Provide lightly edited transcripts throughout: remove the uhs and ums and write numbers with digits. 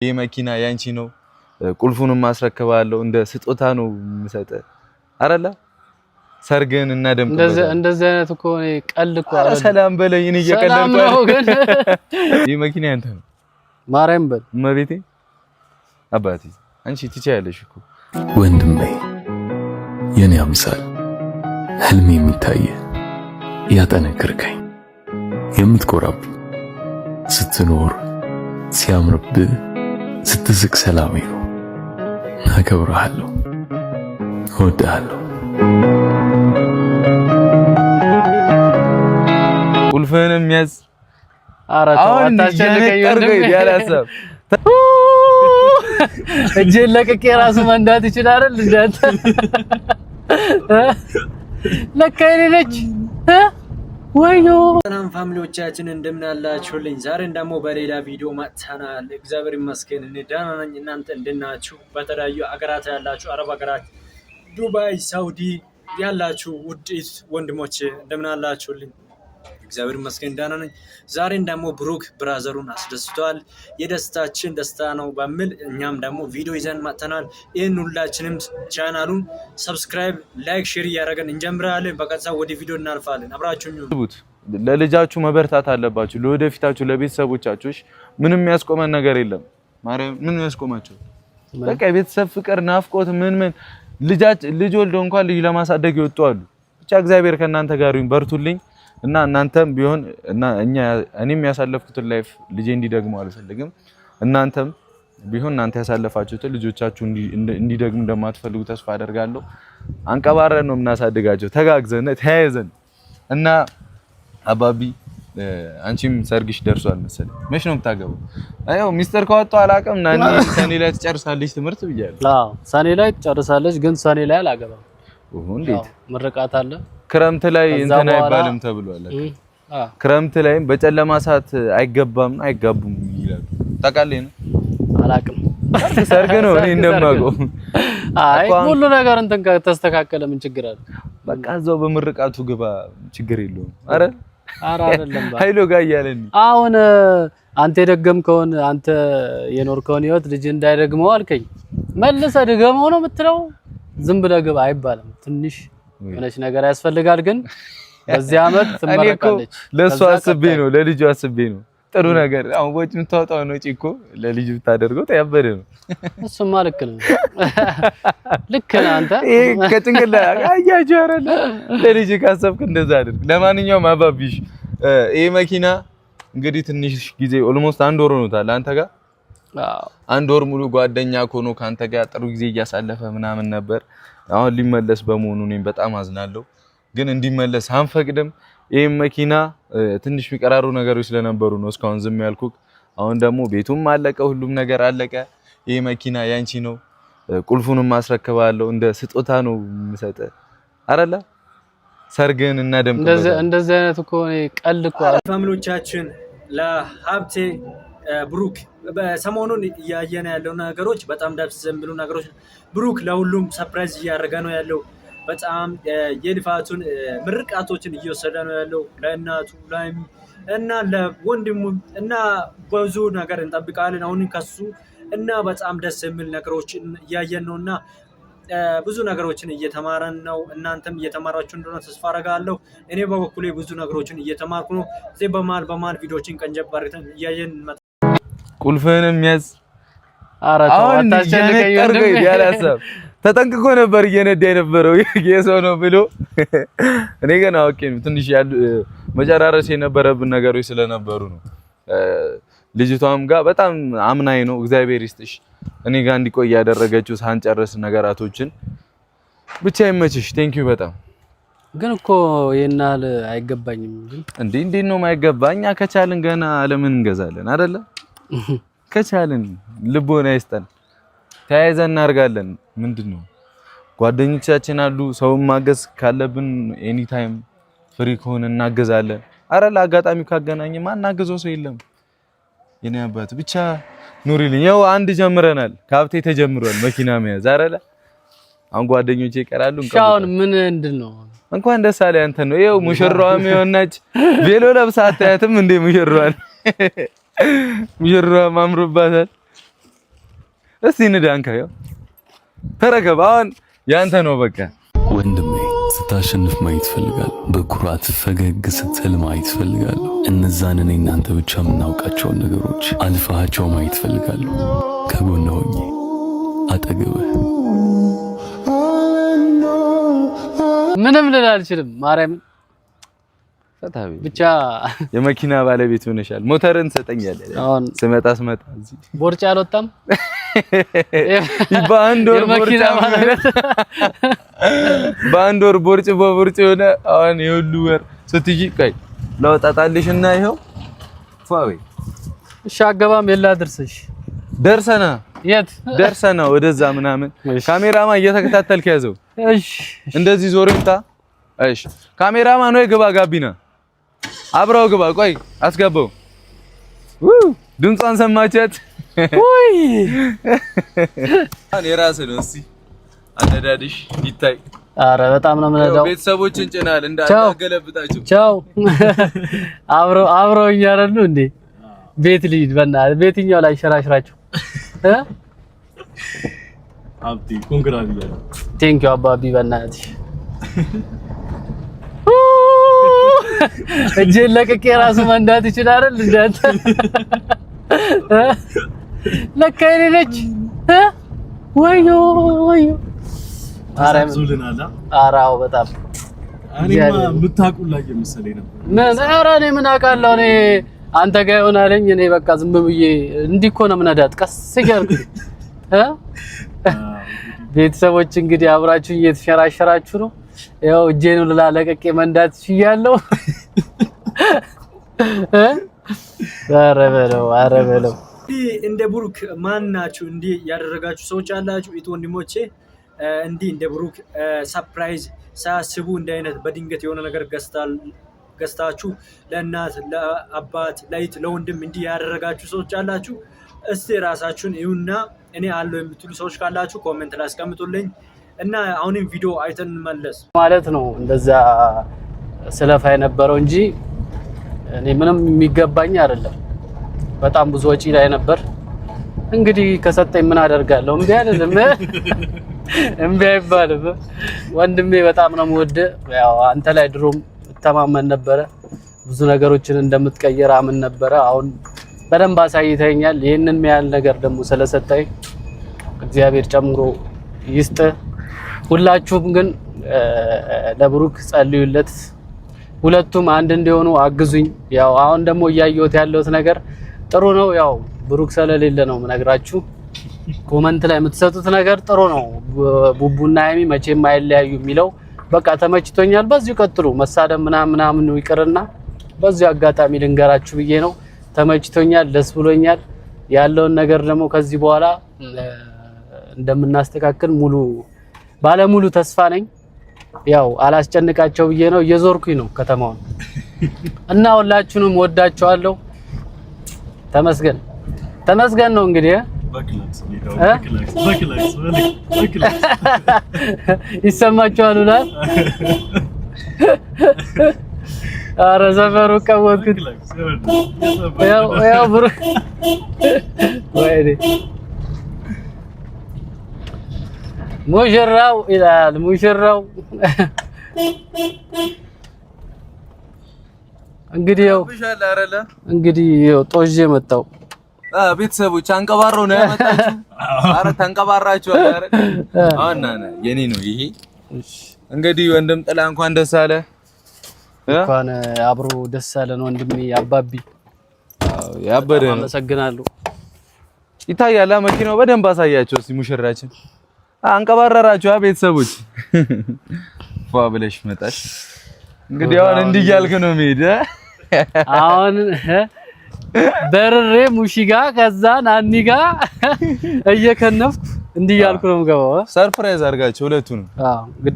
ይሄ መኪና ያንቺ ነው ቁልፉንም ማስረከባለሁ እንደ ስጦታ ነው የምሰጠ አይደለ ሰርግን እና ደምቀበታ እንደዚህ አይነት እኮ ቀል እኮ አረ ሰላም በለኝ እኔ እየቀለድኩ ነው ግን ይሄ መኪና ያንተ ነው ማርያም በል መቤቴ አባቴ አንቺ ትቻለሽ እኮ ወንድሜ የኔ አምሳል ህልሜ የሚታየ ያጠነክርከኝ የምትኮራብኝ ስትኖር ሲያምርብህ ስትስቅ ሰላሜ ነው አከብርሃለሁ እወድሃለሁ ቁልፍህንም ያዝ አራተው አታስጨንቀኝ ወንድሜ ያላሰብ እጄን ለቅቄ ራሱ መንዳት ይችላል አይደል እንዳንተ ለካ የሌለች ወይዮ ሰላም ፋሚሊዎቻችን እንደምን አላችሁልኝ? ዛሬ ደግሞ በሌላ ቪዲዮ መጥተናል። እግዚአብሔር ይመስገን እኔ ደህና ነኝ። እናንተ እንደናችሁ? በተለያዩ አገራት ያላችሁ አረብ አገራት፣ ዱባይ፣ ሳውዲ ያላችሁ ውድ ወንድሞቼ እንደምን አላችሁልኝ? እግዚአብሔር ይመስገን ደህና ነኝ። ዛሬ ደግሞ ብሩክ ብራዘሩን አስደስቷል። የደስታችን ደስታ ነው በሚል እኛም ደግሞ ቪዲዮ ይዘን መጥተናል። ይህን ሁላችንም ቻናሉን ሰብስክራይብ፣ ላይክ፣ ሼር እያደረገን እንጀምራለን። በቀጥታ ወደ ቪዲዮ እናልፋለን። አብራችሁኝ ለልጃችሁ መበርታት አለባችሁ። ለወደፊታችሁ ለቤተሰቦቻችሁ ምንም ያስቆመን ነገር የለም። ማርያም ምንም ያስቆማችሁ በቃ የቤተሰብ ፍቅር ናፍቆት ምን ልጅ ወልደው እንኳን ልጅ ለማሳደግ ይወጣሉ። ብቻ እግዚአብሔር ከእናንተ ጋር ይሁን። በርቱልኝ እና እናንተም ቢሆን እና እኔም ያሳለፍኩትን ላይፍ ልጄ እንዲደግመው አልፈልግም። እናንተም ቢሆን እናንተ ያሳለፋችሁትን ልጆቻችሁ እንዲደግሙ እንደማትፈልጉ ተስፋ አደርጋለሁ። አንቀባረን ነው የምናሳድጋቸው ተጋግዘን ተያይዘን እና አባቢ አንቺም ሰርግሽ ደርሷል መሰለኝ። መች ነው የምታገባው? አየው ሚስተር ከወጣው አላውቅም እና ሰኔ ላይ ትጨርሳለች ትምህርት ብያለሁ። አዎ ሰኔ ላይ ትጨርሳለች፣ ግን ሰኔ ላይ አላገባም። እንዴት? ምርቃት አለ ክረምት ላይ እንትን አይባልም ተብሏል። ክረምት ላይ በጨለማ ሰዓት አይጋቡም ይላሉ። ታውቃለህ ነው? አላውቅም። ሰርግ ነው እኔ እንደማውቀው። አይ ሁሉ ነገር እንትን ተስተካከለ ምን ችግር አለ? በቃ እዛው በምርቃቱ ግባ ችግር የለውም። አረ አይደለም ኃይሎ ጋር እያለኝ አሁን አንተ የደገምከውን አንተ የኖርከውን ህይወት ልጅ እንዳይደግመው አልከኝ። መልሰህ ድገመው ነው የምትለው? ዝም ብለህ ግባ አይባልም። ትንሽ የሆነች ነገር ያስፈልጋል። ግን በዚህ አመት ትመረቃለች። ለሷ አስቤ ነው ለልጁ አስቤ ነው። ጥሩ ነገር አሁን ወጭ የምታወጣው ነው እኮ ለልጁ ብታደርገው ታያበደ ነው። እሱማ ልክ ነው ልክ ነህ አንተ። ይሄ ከጭንቅላ አያጅ አይደለ ለልጅ ካሰብክ እንደዛ አድርግ። ለማንኛውም አባቢሽ ይሄ መኪና እንግዲህ ትንሽ ጊዜ ኦልሞስት አንድ ወር ሆኖታል አንተ ጋር። አንድ ወር ሙሉ ጓደኛ ሆኖ ካንተ ጋር ጥሩ ጊዜ እያሳለፈ ምናምን ነበር። አሁን ሊመለስ በመሆኑ እኔም በጣም አዝናለሁ። ግን እንዲመለስ አንፈቅድም። ይሄን መኪና ትንሽ የሚቀራሩ ነገሮች ስለነበሩ ነው እስካሁን ዝም ያልኩክ። አሁን ደግሞ ቤቱም አለቀ፣ ሁሉም ነገር አለቀ። ይሄ መኪና ያንቺ ነው ቁልፉንም ማስረከባለሁ እንደ ስጦታ ነው የምሰጠ አይደለ ሰርግን እና ደምቀበታ እንደዚህ አይነት እኮ ቀል እኮ ፋሚሊዎቻችን ለሀብቴ ብሩክ በሰሞኑን እያየነ ያለው ነገሮች በጣም ደስ የሚሉ ነገሮች። ብሩክ ለሁሉም ሰርፕራይዝ እያደረገ ነው ያለው። በጣም የልፋቱን ምርቃቶችን እየወሰደ ነው ያለው ለእናቱ እና ለወንድሙ እና ብዙ ነገር እንጠብቃለን አሁን ከሱ እና በጣም ደስ የሚል ነገሮችን እያየን ነውና ብዙ ነገሮችን እየተማረን ነው። እናንተም እየተማራችሁ እንደሆነ ተስፋ አደርጋለሁ። እኔ በበኩሌ ብዙ ነገሮችን እየተማርኩ ነው። እዚህ በማል ቪዲዮችን ቀንጨብ አድርገን እያየን ቁልፍህንም ያዝ። አራተው አታስጨንቀኝ ወንድሜ ያላሰብ ተጠንቅቆ ነበር እየነዳ የነበረው የሰው ነው ብሎ። እኔ ግን አውቄ ነው ትንሽ መጨራረስ የነበረብን ነገሮች ስለነበሩ ነው። ልጅቷም ጋር በጣም አምናኝ ነው እግዚአብሔር ይስጥሽ እኔ ጋር እንዲቆይ ያደረገችው ሳንጨርስ ነገራቶችን። ብቻ ይመችሽ። ቴንኪው በጣም ግን እኮ የናል አይገባኝም። ግን እንዴት ነው የማይገባኝ? ከቻልን ገና ዓለምን እንገዛለን አይደለ? ከቻልን ልቦና ይስጠን ተያይዘን እናርጋለን። ምንድነው ጓደኞቻችን አሉ። ሰውን ማገዝ ካለብን ኤኒ ታይም ፍሪ ከሆነ እናገዛለን። አረ ለአጋጣሚው ካገናኘ ማናገዘው ሰው የለም። የኔ አባት ብቻ ኑሪልኝ። ያው አንድ ጀምረናል። ካብቴ ተጀምሯል መኪና መያዝ አይደለ? አሁን ጓደኞቼ ይቀራሉ። ሻውን ምን እንድነው እንኳን ደስ አለ አንተ ነው። ይኸው ሙሽራዋም የሆነች ቬሎ ለብሳ አታያትም እንዴ? ሙሽራዋን ሙሽራዋ ማምሮባታል። እስቲ እንዳንካ ያው ተረከብ አሁን ያንተ ነው በቃ ወንድሜ ስታሸንፍ ማየት ፈልጋለሁ በኩራት ፈገግ ስትል ማየት ፈልጋለሁ እነዛን እኔ እናንተ ብቻ የምናውቃቸውን ነገሮች አልፋቸው ማየት ፈልጋለሁ ከጎን ሆኜ አጠገብህ ምንም ልል አልችልም ማርያም ፈታቢ ብቻ የመኪና ባለቤት ሆነሻል ሞተርን ሰጠኛለህ አሁን ስመጣ እዚህ ቦርጭ አልወጣም በአንድ ወር ቦርጭ ሆነ አሁን የሁሉ ወር ስትጂ ቀይ ለወጣጣልሽና ይሄው ፋዊ እሺ አገባም የላ ድርሰሽ ደርሰና የት ደርሰና ወደዛ ምናምን ካሜራማን እየተከታተልክ ያዘው እሺ እንደዚህ ዞር ይምጣ እሺ ካሜራማን ወይ ግባ ጋቢና አብረው ግባ ቆይ አስገባው ድምጿን ሰማቻት ወይ አኔ ራስ ነው እስቲ አነዳድሽ ይታይ አረ በጣም ነው የምነዳው ቤተሰቦችን ጭናል እንዳገለብጣችሁ ቻው አብረው እያረሉ እንዴ ቤት ልሂድ በእናትህ ቤትኛው ላይ ሸራሽራችሁ አብዲ ኮንግራ ቢያለ ቴንክ ዩ አባቢ በእናትህ እጄን ለቅቄ ራሱ መንዳት ይችላል እንዳንተ ለካ እኔ ነች ወዮ አራምዙልናላ አራው በጣም እኔማ ምታቁላኝ መሰለኝ ነበር ምን ኧረ እኔ ምን አውቃለሁ እኔ አንተ ጋር ይሆናልኝ እኔ በቃ ዝም ብዬ እንዲህ እኮ ነው የምነዳት ቀስ እያልኩ ቤተሰቦች እንግዲህ አብራችሁ እየተሸራሸራችሁ ነው ያው እጄን ለላለቀቄ መንዳት ይያለው ኧረ በለው እንደ ብሩክ ማን ናችሁ እንዲህ ያደረጋችሁ ሰዎች አላችሁ ኢት ወንድሞቼ እንዲህ እንደ ብሩክ ሰርፕራይዝ ሳስቡ እንደ አይነት በድንገት የሆነ ነገር ገዝታችሁ ለእናት ለአባት ለይት ለወንድም እንዲህ ያደረጋችሁ ሰዎች አላችሁ እስቲ ራሳችሁን ይሁንና እኔ አለው የምትሉ ሰዎች ካላችሁ ኮሜንት ላይ አስቀምጡልኝ እና አሁንም ቪዲዮ አይተን እንመለስ ማለት ነው እንደዛ ስለፋ የነበረው እንጂ እኔ ምንም የሚገባኝ አይደለም በጣም ብዙ ወጪ ላይ ነበር እንግዲህ ከሰጠኝ ምን አደርጋለሁ እምቢ አይደለም እምቢ አይባልም ወንድሜ በጣም ነው የምወደው ያው አንተ ላይ ድሮም ተማመን ነበር ብዙ ነገሮችን እንደምትቀየር አምን ነበር አሁን በደንብ አሳይተኛል ይሄንን ያህል ነገር ደግሞ ስለሰጠኝ እግዚአብሔር ጨምሮ ይስጥ ሁላችሁም ግን ለብሩክ ጸልዩለት ሁለቱም አንድ እንዲሆኑ አግዙኝ ያው አሁን ደግሞ ያያዩት ያለውት ነገር ጥሩ ነው ያው ብሩክ ስለሌለ ነው ምነግራችሁ ኮሜንት ላይ የምትሰጡት ነገር ጥሩ ነው ቡቡና ሃይሚ መቼም አይለያዩ የሚለው በቃ ተመችቶኛል በዚሁ ቀጥሉ መሳደብ ምናምን ይቅርና በዚሁ አጋጣሚ ልንገራችሁ ብዬ ነው ተመችቶኛል ደስ ብሎኛል ያለውን ነገር ደግሞ ከዚህ በኋላ እንደምናስተካክል ባለሙሉ ተስፋ ነኝ ያው አላስጨንቃቸው ብዬ ነው እየዞርኩኝ ነው ከተማውን እና ሁላችሁንም ወዳችኋለሁ ተመስገን ነው እንግዲህ በክላስ ይሰማችኋል ወላ አረ ዘፈሩ ቀወጥኩት ያው ብሩክ ወይኔ ሙሽራው ይላል ሙሽራው እንግዲህ ያው ጦዤ መጣው ቤተሰቦች አንቀባረው ነው ያመጣችሁ አረ ተንቀባራችሁ አረ አና የኔ ነው ይሄ እንግዲህ ወንድም ጥላ እንኳን ደስ አለ እንኳን አብሮ ደስ አለን ወንድሜ አባቢ ያበደ ነው አመሰግናለሁ ይታያል መኪናው በደንብ አሳያቸው እስቲ ሙሽራችን አንቀባረራችሁ ቤተሰቦች ፏ ብለሽ መጣሽ እንግዲህ አሁን እንዲህ ያልክ ነው ሜዳ አሁን በርሬ ሙሺጋ ከዛ ናኒጋ እየከነፍኩ እንዲህ ያልኩ ነው የምገባው ሰርፕራይዝ አድርጋቸው ሁለቱንም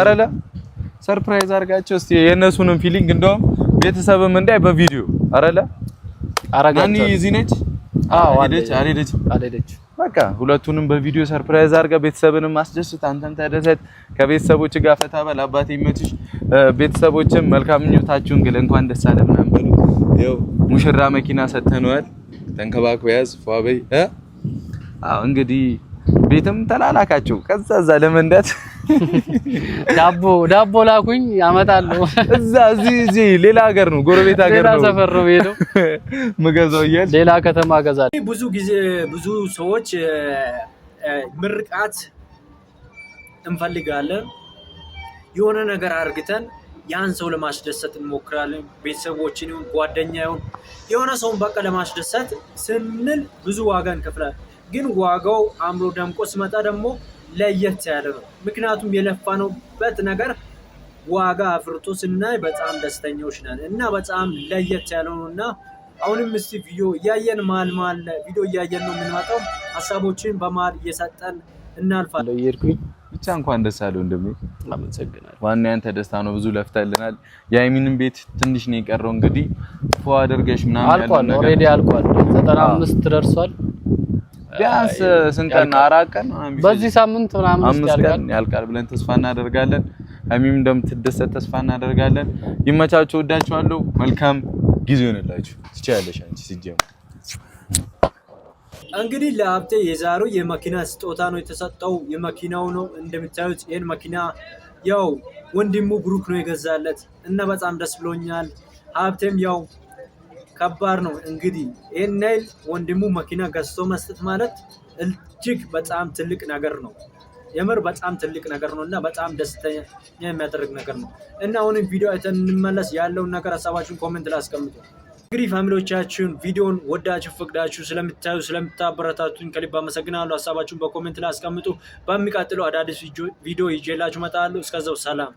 አረለ ሰርፕራይዝ አድርጋቸው እስቲ የነሱንም ፊሊንግ እንደውም ቤተሰብም እንዳይ በቪዲዮ አረለ ናኒ እዚህ ነች አልሄደች በቃ ሁለቱንም በቪዲዮ ሰርፕራይዝ አድርጋ ቤተሰብንም ማስደስት አንተም ተደሰት ከቤተሰቦች ጋር ፈታ በል አባቴ ይመችሽ ቤተሰቦችም መልካም ምኞታችሁን ግለ እንኳን ደስ አለ ምናምን ብሉ ይኸው ሙሽራ መኪና ሰተነዋል ተንከባክበው ያዝ ፏበይ አዎ እንግዲህ ቤትም ተላላካቸው ከዛ እዛ ለመንዳት ዳቦ ላኩኝ ያመጣለሁ እዛ እዚህ ሌላ ሀገር ነው ጎረቤት ሀገር ነው ሌላ ሰፈር ነው ሄደው መገዛው ይያል ሌላ ከተማ ገዛል። ብዙ ጊዜ ብዙ ሰዎች ምርቃት እንፈልጋለን የሆነ ነገር አርግተን ያን ሰው ለማስደሰት እንሞክራለን ቤተሰቦችን ይሁን ጓደኛ ይሁን የሆነ ሰውን በቃ ለማስደሰት ስንል ብዙ ዋጋ እንከፍላለን ግን ዋጋው አምሮ ደምቆ ሲመጣ ደግሞ ለየት ያለ ነው ምክንያቱም የለፋነውበት ነገር ዋጋ አፍርቶ ስናይ በጣም ደስተኞች ነን እና በጣም ለየት ያለ ነውና አሁንም እስቲ ቪዲዮ ያየን ማል ቪዲዮ ያየን ነው የምንመጣው ሐሳቦችን በማል እየሰጠን እናልፋለን ይርኩኝ ብቻ እንኳን ደስ አለው እንደምን አመሰግናለሁ ዋና ያንተ ደስታ ነው ብዙ ለፍተልናል የአይሚንን ቤት ትንሽ ነው የቀረው እንግዲህ ፎ አድርገሽ ምናምን አልቋል ኦሬዲ አልቋል 95 ደርሷል ቢያንስ ስንቀና 4 ቀን በዚህ ሳምንት ምናምን ያልቃል ብለን ተስፋ እናደርጋለን አሚም እንደምትደሰት ተስፋ እናደርጋለን ይመቻችሁ ወዳችኋለሁ መልካም ጊዜ ይሆንላችሁ ትቻለሽ አንቺ ሲጀም እንግዲህ ለሀብቴ የዛሬው የመኪና ስጦታ ነው የተሰጠው የመኪናው ነው እንደምታዩት ይሄን መኪና ያው ወንድሙ ብሩክ ነው የገዛለት እና በጣም ደስ ብሎኛል ሀብቴም ያው ከባድ ነው እንግዲህ ይሄን ወንድሙ መኪና ገዝቶ መስጠት ማለት እጅግ በጣም ትልቅ ነገር ነው የምር በጣም ትልቅ ነገር ነውና በጣም ደስተኛ የሚያደርግ ነገር ነው እና አሁንም ቪዲዮ አይተን እንመለስ ያለውን ነገር ሐሳባችሁን ኮሜንት ላይ አስቀምጡ እንግዲህ ፋሚሊዎቻችን ቪዲዮን ወዳችሁ ፈቅዳችሁ ስለምታዩ ስለምታበረታቱኝ ከልብ አመሰግናለሁ ሐሳባችሁን በኮሜንት ላይ አስቀምጡ በሚቀጥለው አዳዲስ ቪዲዮ ይዤላችሁ እመጣለሁ እስከዛው ሰላም